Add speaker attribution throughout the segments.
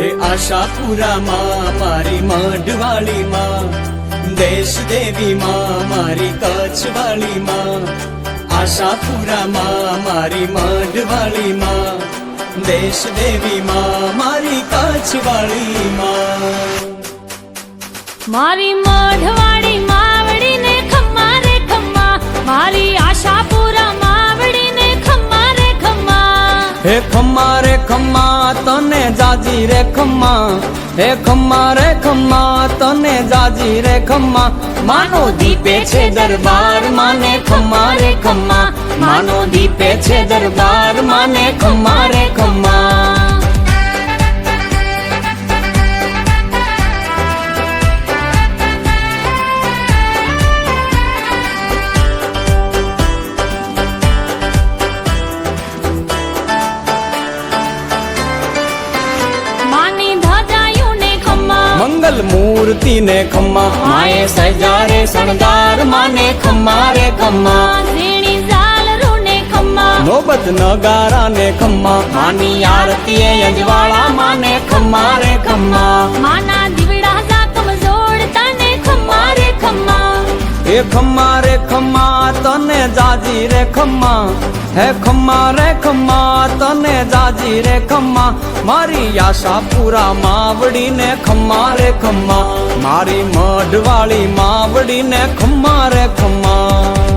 Speaker 1: હે આશાપુરા માં મારી મઢવાળી માં, દેશ દેવી માં મારી કચ્છવાળી માં, આશાપુરા માં મારી મઢવાળી માં, દેશ દેવી માં મારી કચ્છવાળી માં,
Speaker 2: મારી મઢવાળી માવડી ને ખમ્મા રે ખમ્મા, મારી આશાપુરા માવડી ને ખમ્મા રે ખમ્મા.
Speaker 1: હે ખમ્મા રે ખમ્મા તને જાજી રે ખમ્મા, હે ખમ્મા રે ખમ્મા તને જાજી રે ખમ્મા, માનો દીપે છે દરબાર માને ખમ્મા રે ખમ્મા, માનો દીપે છે દરબાર માને ખમ્મા રે ખમ્મા. મંગલ મૂર્તિ ને ખમ્મા, માએ સજારે શણગાર માને ખમ્મા રે ખમ્મા,
Speaker 2: ઝીણી ઝાલરો ને ખમ્મા,
Speaker 1: નોબત નગારા ને ખમ્મા, માની આરતી અંજવાળા માને ખમ્મા રે ખમ્મા,
Speaker 2: માના દીવડા ઝાકમ જોડતા ને ખમ્મા રે ખમ્મા.
Speaker 1: હે ખમ્મા રે ખમ્મા તને જાજી રે ખમ્મા, હે ખમ્મા રે ખમ્મા તને જાજી રે ખમ્મા, મારી આશાપુરા માવડી ને ખમ્મા રે ખમ્મા, મારી મઢવાળી માવડી ને ખમ્મા રે ખમ્મા.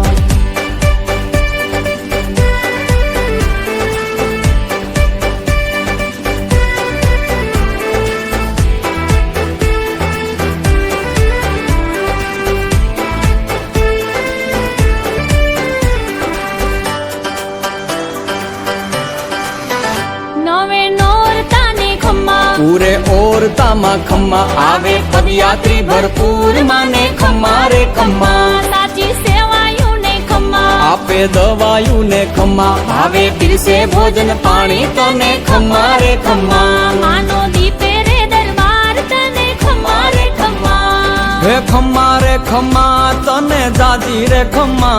Speaker 1: પૂરે ઓરતા માં ખમ્મા, આવે પદયાત્રી ભરપૂર માને ખમ્મા રે ખમ્મા,
Speaker 2: સાચી સેવાયું ને ખમ્મા,
Speaker 1: આપે દવાયું ને ખમ્મા, આવે પીરસે ભોજન પાણી તને ખમ્મા રે ખમ્મા,
Speaker 2: માનો દીપે રે દરબાર તને ખમ્મા રે ખમ્મા.
Speaker 1: હે ખમ્મા રે ખમ્મા તને જાજી રે ખમ્મા,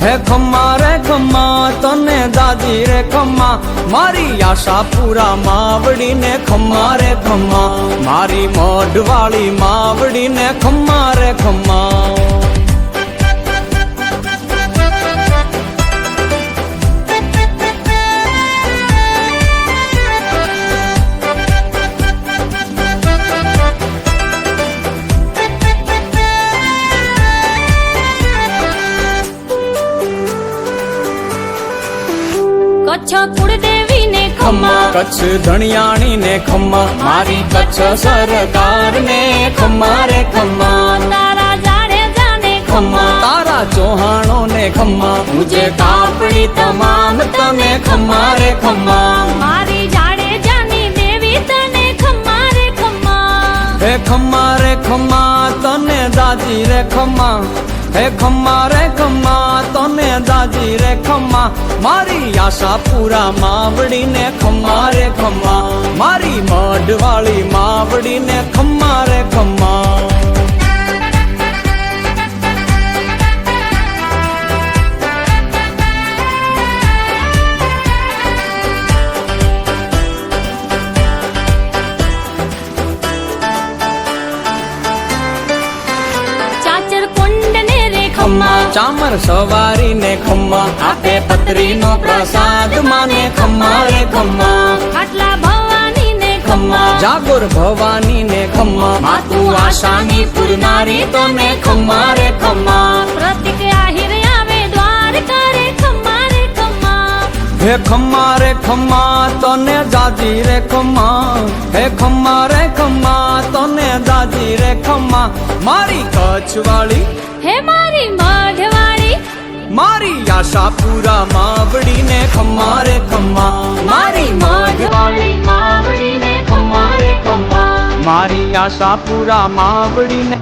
Speaker 1: હે ખમ્મા રે ખમ્મા તને જાજી રે ખમ્મા, મારી આશાપુરા માવડી ને ખમ્મા રે ખમ્મા, મારી મઢવાળી માવડી ને ખમ્મા રે ખમ્મા.
Speaker 2: કચ્છ કુળદેવી ને ખમ્મા,
Speaker 1: કચ્છ ધણિયાણી ને ખમ્મા, મારી કચ્છ સરકાર ને ખમ્મા રે ખમ્મા,
Speaker 2: તારા જાડેજા ને ખમ્મા,
Speaker 1: તારા ચૌહાણો ને ખમ્મા, મુજે કાપડી તમામ તને ખમ્મા રે ખમ્મા,
Speaker 2: મારી જાડેજા ની દેવી તને ખમ્મા રે ખમ્મા.
Speaker 1: હે ખમ્મા રે ખમ્મા તને જાજી રે ખમ્મા, હે ખમ્મા રે ખમ્મા તને જાજી રે ખમ્મા, મારી આશાપુરા માવડી ને ખમ્મા રે ખમ્મા, મારી મઢવાળી માવડી ને ખમ્મા રે ખમ્મા. ચામર સવારી ને ખમ્મા, આપે પતરી નો પ્રસાદ માને ખમ્મા રે ખમ્મા,
Speaker 2: ખાટલા ભવાની ને ખમ્મા,
Speaker 1: જાગોર ભવાની ને ખમ્મા, માતું આશાની પૂરનારી તને ખમ્મા રે ખમ્મા,
Speaker 2: પ્રતિક આહિર આવે દ્વારકા રે ખમ્મા રે ખમ્મા.
Speaker 1: હે ખમ્મા રે ખમ્મા તને જાજી રે ખમ્મા, હે ખમ્મા રે ખમ્મા તને જાજી રે ખમ્મા, મારી કચ્છવાળી,
Speaker 2: હે મારી મઢવાળી,
Speaker 1: મારી આશાપુરા માવડી ને ખમ્મા રે ખમ્મા, મારી મઢવાળી માવડી ને ખમ્મા રે ખમ્મા, મારી આશાપુરા માવડી ને